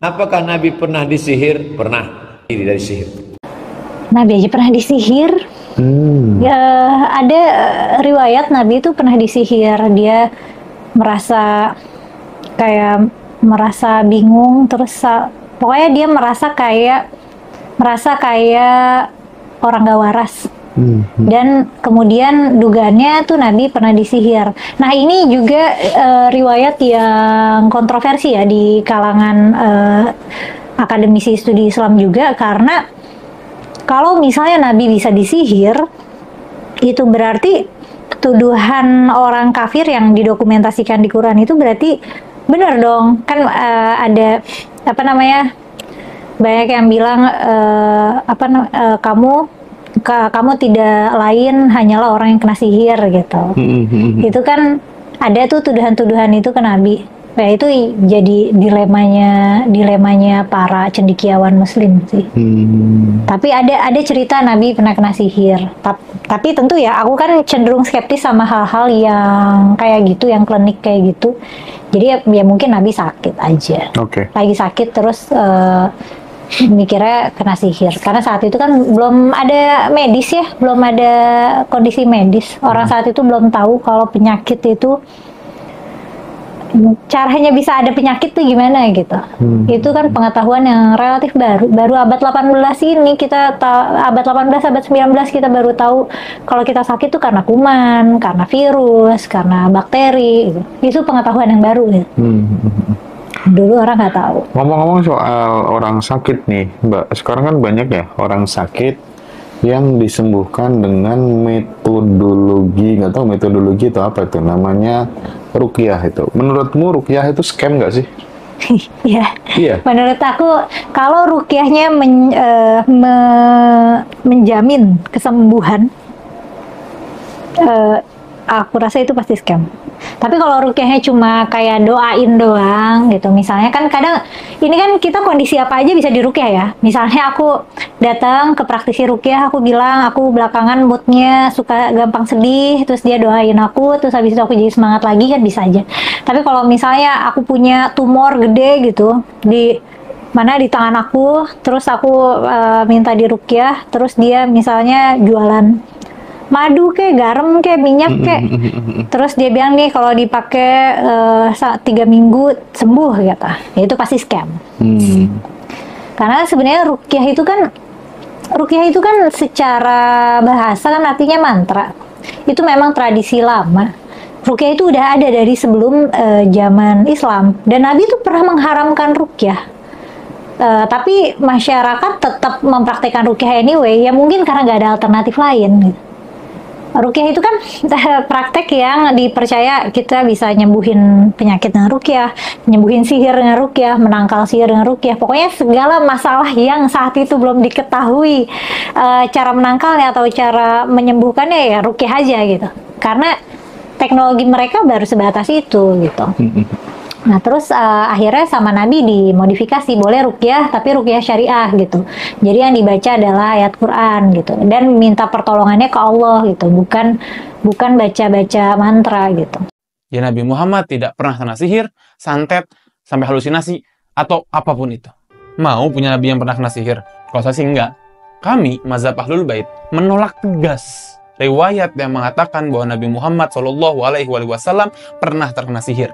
Apakah Nabi pernah disihir? Pernah. Diri dari sihir. Nabi aja pernah disihir. Ya, ada riwayat Nabi itu pernah disihir. Dia merasa bingung, terus pokoknya dia merasa kayak orang gak waras. Dan kemudian dugaannya tuh Nabi pernah disihir. Nah, ini juga riwayat yang kontroversi ya di kalangan akademisi studi Islam juga, karena kalau misalnya Nabi bisa disihir, itu berarti tuduhan orang kafir yang didokumentasikan di Quran itu berarti benar dong. Kan ada banyak yang bilang kamu tidak lain hanyalah orang yang kena sihir gitu. Itu kan ada tuh tuduhan-tuduhan itu ke Nabi. Nah, itu jadi dilemanya para cendekiawan Muslim sih. Tapi ada cerita Nabi pernah kena sihir. Tapi tentu ya, aku kan cenderung skeptis sama hal-hal yang kayak gitu, yang klinik kayak gitu. Jadi ya mungkin Nabi sakit aja. Lagi sakit terus mikirnya kena sihir. Karena saat itu kan belum ada medis ya, belum ada kondisi medis. Orang saat itu belum tahu kalau penyakit itu caranya bisa ada penyakit tuh gimana gitu. Itu kan pengetahuan yang relatif baru abad 18 ini kita abad 18, abad 19 kita baru tahu kalau kita sakit tuh karena kuman, karena virus, karena bakteri gitu. Itu pengetahuan yang baru gitu. Dulu orang nggak tahu. Ngomong-ngomong soal orang sakit nih, Mbak, sekarang kan banyak ya orang sakit yang disembuhkan dengan metodologi, nggak tahu metodologi itu apa itu, namanya ruqyah itu. Menurutmu ruqyah itu scam nggak sih? Iya. Menurut aku, kalau ruqyahnya menjamin kesembuhan, aku rasa itu pasti scam. Tapi kalau ruqyahnya cuma kayak doain doang gitu, misalnya kan kadang ini kan kita kondisi apa aja bisa diruqyah ya. Misalnya aku datang ke praktisi ruqyah, aku bilang aku belakangan moodnya suka gampang sedih, terus dia doain aku, terus habis itu aku jadi semangat lagi, kan bisa aja. Tapi kalau misalnya aku punya tumor gede gitu di tangan aku, terus aku minta diruqyah, terus dia misalnya jualan madu kayak garam kayak minyak kayak, terus dia bilang nih kalau dipakai 3 minggu sembuh gitu, ya itu pasti scam. Karena sebenarnya ruqyah itu kan secara bahasa kan artinya mantra. Itu memang tradisi lama. Ruqyah itu udah ada dari sebelum zaman Islam, dan Nabi itu pernah mengharamkan ruqyah. Tapi masyarakat tetap mempraktikkan ruqyah anyway, ya mungkin karena nggak ada alternatif lain gitu. Ruqyah itu kan praktek yang dipercaya kita bisa nyembuhin penyakit dengan ruqyah, nyembuhin sihir dengan ruqyah, menangkal sihir dengan ruqyah. Pokoknya segala masalah yang saat itu belum diketahui cara menangkalnya atau cara menyembuhkannya, ya ruqyah aja gitu. Karena teknologi mereka baru sebatas itu gitu. Nah, terus akhirnya sama Nabi dimodifikasi, boleh ruqyah tapi ruqyah syariah gitu. Jadi yang dibaca adalah ayat Quran gitu, dan minta pertolongannya ke Allah gitu, bukan baca-baca mantra gitu. Ya, Nabi Muhammad tidak pernah kena sihir, santet, sampai halusinasi, atau apapun itu. Mau punya Nabi yang pernah kena sihir? Kalau saya sih enggak. Kami, mazhab Ahlul Bait, menolak tegas riwayat yang mengatakan bahwa Nabi Muhammad SAW pernah terkena sihir.